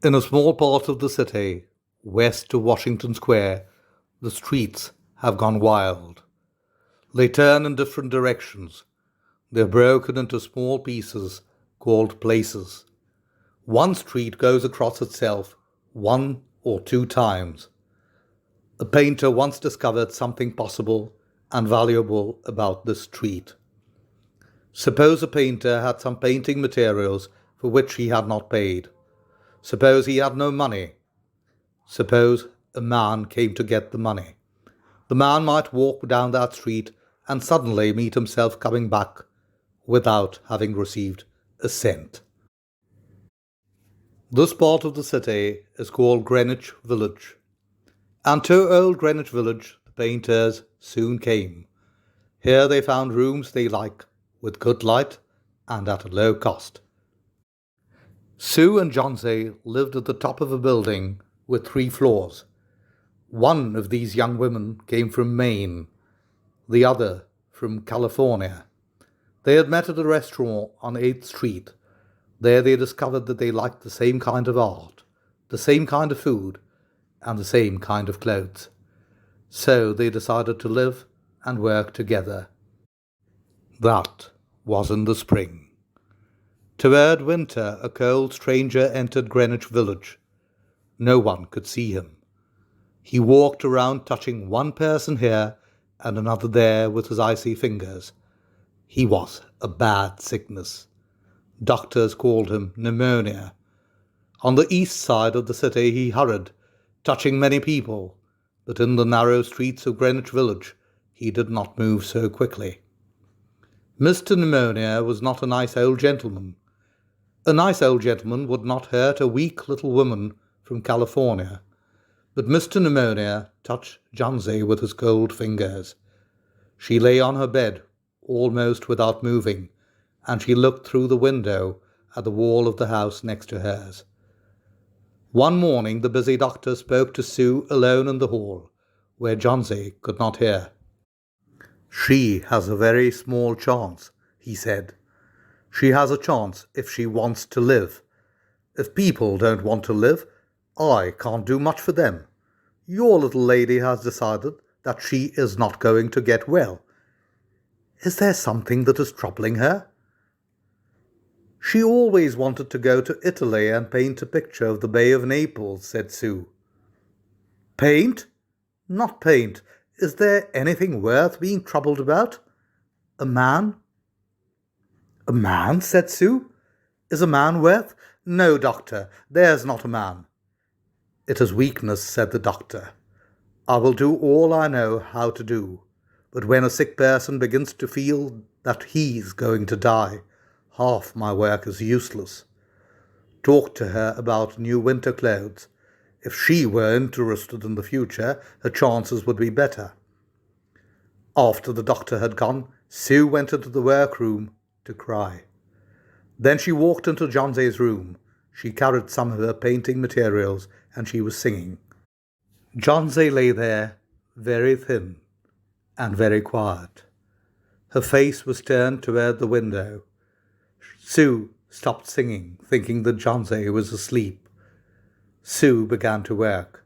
In a small part of the city, west of Washington Square, the streets have gone wild. They turn in different directions. They're broken into small pieces called places. One street goes across itself one or two times. A painter once discovered something possible and valuable about this street. Suppose a painter had some painting materials for which he had not paid. Suppose he had no money. Suppose a man came to get the money. The man might walk down that street and suddenly meet himself coming back without having received a cent. This part of the city is called Greenwich Village. And to old Greenwich Village the painters soon came. Here they found rooms they liked, with good light and at a low cost. Sue and Johnsy lived at the top of a building with 3 floors. One of these young women came from Maine, the other from California. They had met at a restaurant on 8th Street. There they discovered that they liked the same kind of art, the same kind of food, and the same kind of clothes. So they decided to live and work together. That was in the spring. Toward winter, a cold stranger entered Greenwich Village. No one could see him. He walked around touching one person here and another there with his icy fingers. He was a bad sickness. Doctors called him pneumonia. On the east side of the city he hurried, touching many people, but in the narrow streets of Greenwich Village he did not move so quickly. Mr. Pneumonia was not a nice old gentleman. A nice old gentleman would not hurt a weak little woman from California. But Mr. Pneumonia touched Johnsy with his cold fingers. She lay on her bed, almost without moving, and she looked through the window at the wall of the house next to hers. One morning the busy doctor spoke to Sue alone in the hall, where Johnsy could not hear. "She has a very small chance," he said. "She has a chance if she wants to live. If people don't want to live, I can't do much for them. Your little lady has decided that she is not going to get well. Is there something that is troubling her?" "She always wanted to go to Italy and paint a picture of the Bay of Naples," said Sue. "Paint? Not paint. Is there anything worth being troubled about? A man?" "A man?" said Sue. "Is a man worth—" "No, doctor, there's not a man." "It is weakness," said the doctor. "I will do all I know how to do, but when a sick person begins to feel that he's going to die, half my work is useless. Talk to her about new winter clothes. If she were interested in the future, her chances would be better." After the doctor had gone, Sue went into the workroom to cry. Then she walked into Johnsy's room. She carried some of her painting materials and she was singing. Johnsy lay there, very thin and very quiet. Her face was turned toward the window. Sue stopped singing, thinking that Johnsy was asleep. Sue began to work.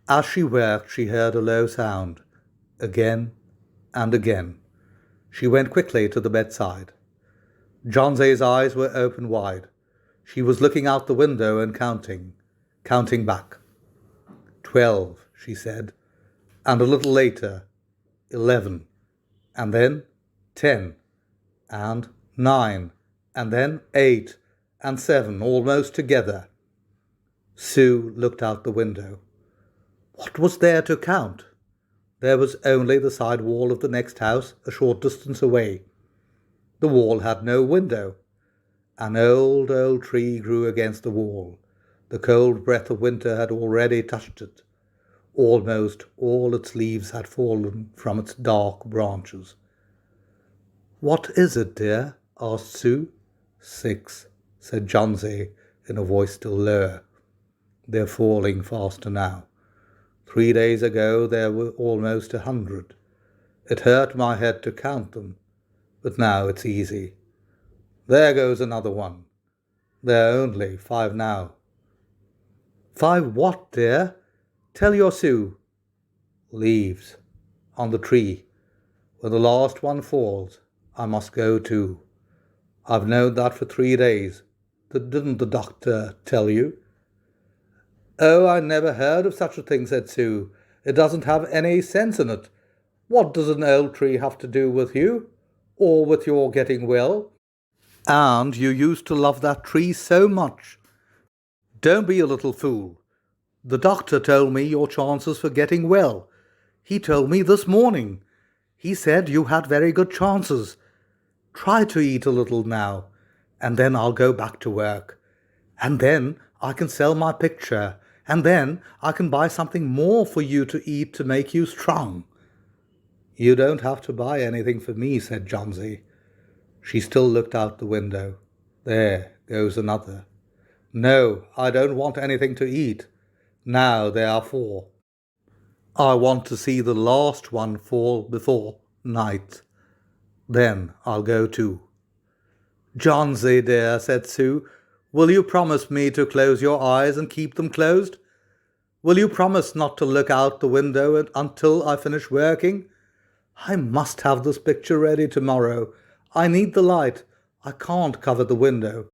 As she worked, she heard a low sound, again and again. She went quickly to the bedside. Johnsy's eyes were open wide. She was looking out the window and counting back. 12, she said, and a little later, 11, and then 10, and 9, and then 8 and 7, almost together. Sue looked out the window. What was there to count? There was only the side wall of the next house a short distance away. The wall had no window. An old, old tree grew against the wall. The cold breath of winter had already touched it. Almost all its leaves had fallen from its dark branches. "What is it, dear?" asked Sue. 6, said Johnsy in a voice still lower. "They're falling faster now. 3 days ago there were almost 100. It hurt my head to count them, but now it's easy. There goes another one. There are only 5 now. 5 what, dear? Tell your Sue. Leaves on the tree. When the last one falls, I must go too. I've known that for 3 days. Didn't the doctor tell you? Oh, I never heard of such a thing, said Sue. It doesn't have any sense in it. What does an old tree have to do with you? Or with your getting well? And you used to love that tree so much. Don't be a little fool. The doctor told me your chances for getting well. He told me this morning. He said you had very good chances. Try to eat a little now, and then I'll go back to work. And then I can sell my picture, and then I can buy something more for you to eat to make you strong. You don't have to buy anything for me, said Johnsy. She still looked out the window. There goes another. No, I don't want anything to eat. Now there are 4. I want to see the last one fall before night. Then I'll go too. Johnsy, dear, said Sue, will you promise me to close your eyes and keep them closed? Will you promise not to look out the window until I finish working? I must have this picture ready tomorrow. I need the light. I can't cover the window.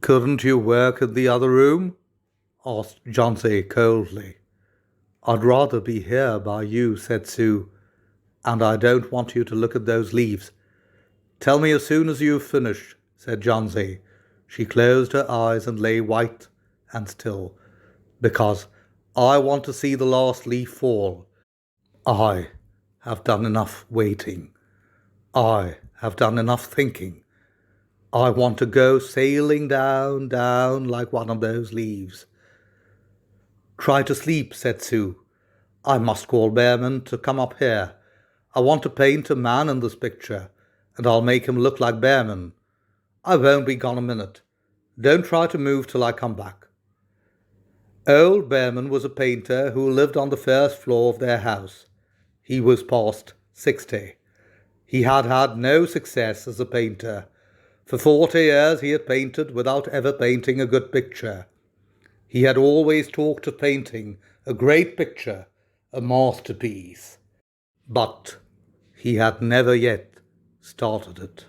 Couldn't you work in the other room? Asked Johnsy coldly. I'd rather be here by you, said Sue, and I don't want you to look at those leaves. Tell me as soon as you've finished, said Johnsy. She closed her eyes and lay white and still, because I want to see the last leaf fall. I have done enough waiting. I have done enough thinking. I want to go sailing down, down like one of those leaves. Try to sleep, said Sue. I must call Behrman to come up here. I want to paint a man in this picture, and I'll make him look like Behrman. I won't be gone a minute. Don't try to move till I come back. Old Behrman was a painter who lived on the first floor of their house. He was past 60. He had had no success as a painter. For 40 years he had painted without ever painting a good picture. He had always talked of painting a great picture, a masterpiece. But he had never yet started it.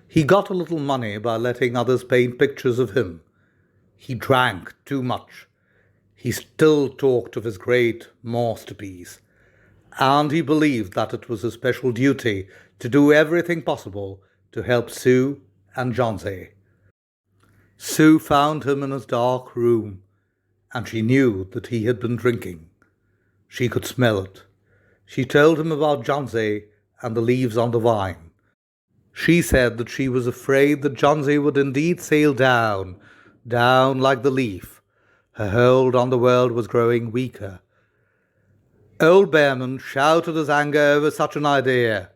He got a little money by letting others paint pictures of him. He drank too much. He still talked of his great masterpiece. And he believed that it was his special duty to do everything possible to help Sue and Johnsy. Sue found him in his dark room, and she knew that he had been drinking. She could smell it. She told him about Johnsy and the leaves on the vine. She said that she was afraid that Johnsy would indeed sail down, down like the leaf. Her hold on the world was growing weaker. Old Behrman shouted his anger over such an idea.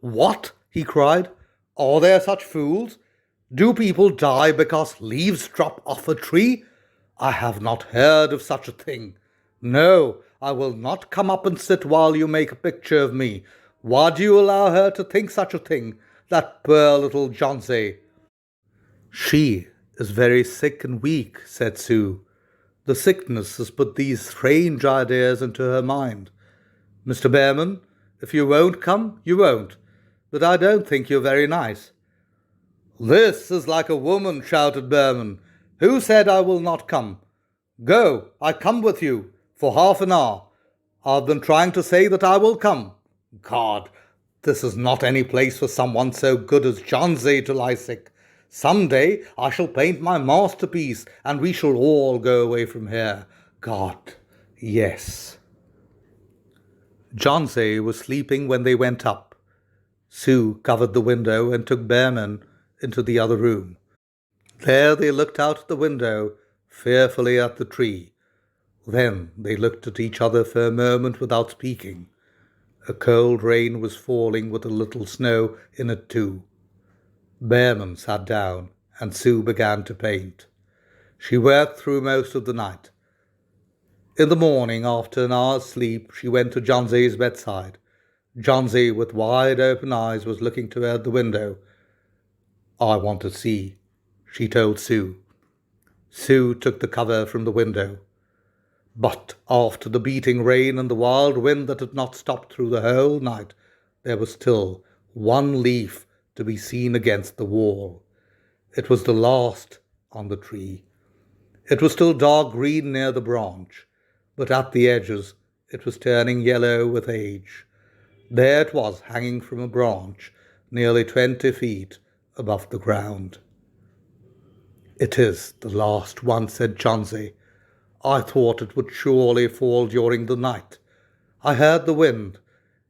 What? He cried. Are there such fools? Do people die because leaves drop off a tree? I have not heard of such a thing. No, I will not come up and sit while you make a picture of me. Why do you allow her to think such a thing, that poor little Johnsy? She is very sick and weak, said Sue. The sickness has put these strange ideas into her mind. Mr. Behrman, if you won't come, you won't. But I don't think you're very nice. This is like a woman, shouted Behrman. Who said I will not come? Go, I come with you, for half an hour. I've been trying to say that I will come. God, this is not any place for someone so good as Johnsy to lie sick. Some day I shall paint my masterpiece, and we shall all go away from here. God, yes. Johnsy was sleeping when they went up. Sue covered the window and took Behrman into the other room. There they looked out at the window, fearfully at the tree. Then they looked at each other for a moment without speaking. A cold rain was falling with a little snow in it too. Behrman sat down, and Sue began to paint. She worked through most of the night. In the morning, after an hour's sleep, she went to Johnsy's bedside. Johnsy, with wide-open eyes, was looking toward the window. I want to see, she told Sue. Sue took the cover from the window. But after the beating rain and the wild wind that had not stopped through the whole night, there was still one leaf to be seen against the wall. It was the last on the tree. It was still dark green near the branch, but at the edges it was turning yellow with age. There it was, hanging from a branch, nearly 20 feet above the ground. "It is the last one," said Chauncey. "I thought it would surely fall during the night. I heard the wind.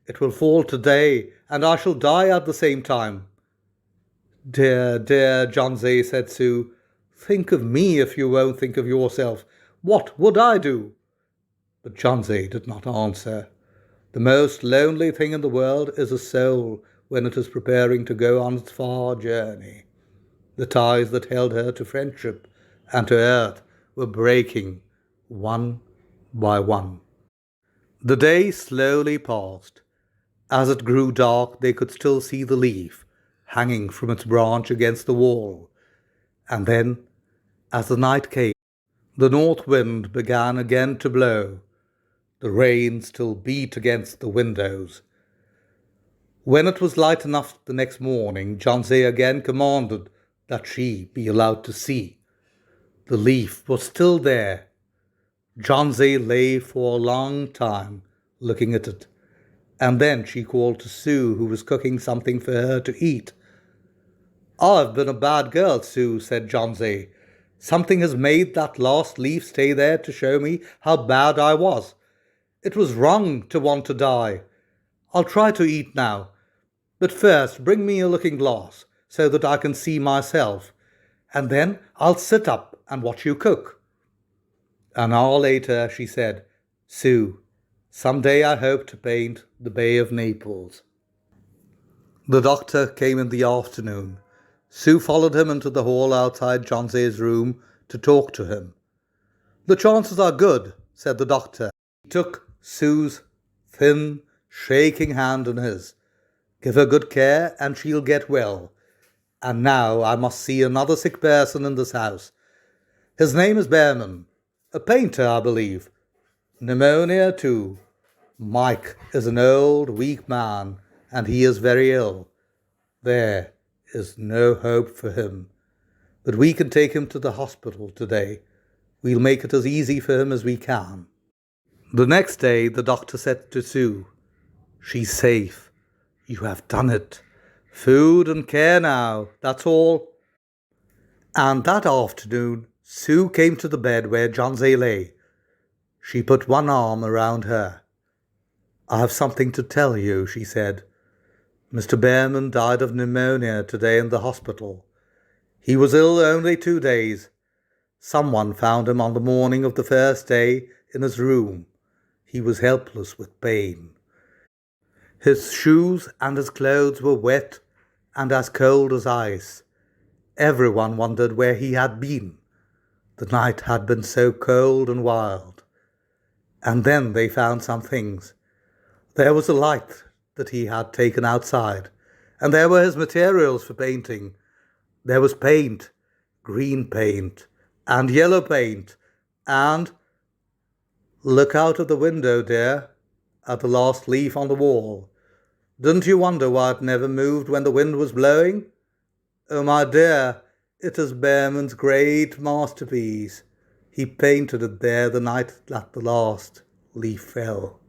It will fall today, and I shall die at the same time." "Dear, dear Chauncey," said Sue, "think of me if you won't think of yourself. What would I do?" But Chauncey did not answer. The most lonely thing in the world is a soul when it is preparing to go on its far journey. The ties that held her to friendship and to earth were breaking one by one. The day slowly passed. As it grew dark, they could still see the leaf hanging from its branch against the wall. And then, as the night came, the north wind began again to blow. The rain still beat against the windows. When it was light enough the next morning, Chauncey again commanded that she be allowed to see. The leaf was still there. Chauncey lay for a long time looking at it, and then she called to Sue, who was cooking something for her to eat. "I've been a bad girl, Sue," said Chauncey. "Something has made that last leaf stay there to show me how bad I was. It was wrong to want to die. I'll try to eat now, but first bring me a looking glass so that I can see myself, and then I'll sit up and watch you cook." An hour later she said, "Sue, some day I hope to paint the Bay of Naples." The doctor came in the afternoon. Sue followed him into the hall outside Chauncey's room to talk to him. "The chances are good," said the doctor. He took Sue's thin, shaking hand in his. "Give her good care and she'll get well. And now I must see another sick person in this house. His name is Behrman, a painter, I believe. Pneumonia, too. Mike is an old, weak man, and he is very ill. There is no hope for him. But we can take him to the hospital today. We'll make it as easy for him as we can." The next day the doctor said to Sue, "She's safe. You have done it. Food and care now, that's all." And that afternoon Sue came to the bed where Chauncey lay. She put one arm around her. "I have something to tell you," she said. "Mr. Behrman died of pneumonia today in the hospital. He was ill only 2 days. Someone found him on the morning of the first day in his room. He was helpless with pain. His shoes and his clothes were wet and as cold as ice. Everyone wondered where he had been. The night had been so cold and wild. And then they found some things. There was a light that he had taken outside, and there were his materials for painting. There was paint, green paint, and yellow paint, and— Look out of the window, dear, at the last leaf on the wall. Didn't you wonder why it never moved when the wind was blowing? Oh, my dear, it is Behrman's great masterpiece. He painted it there the night that the last leaf fell."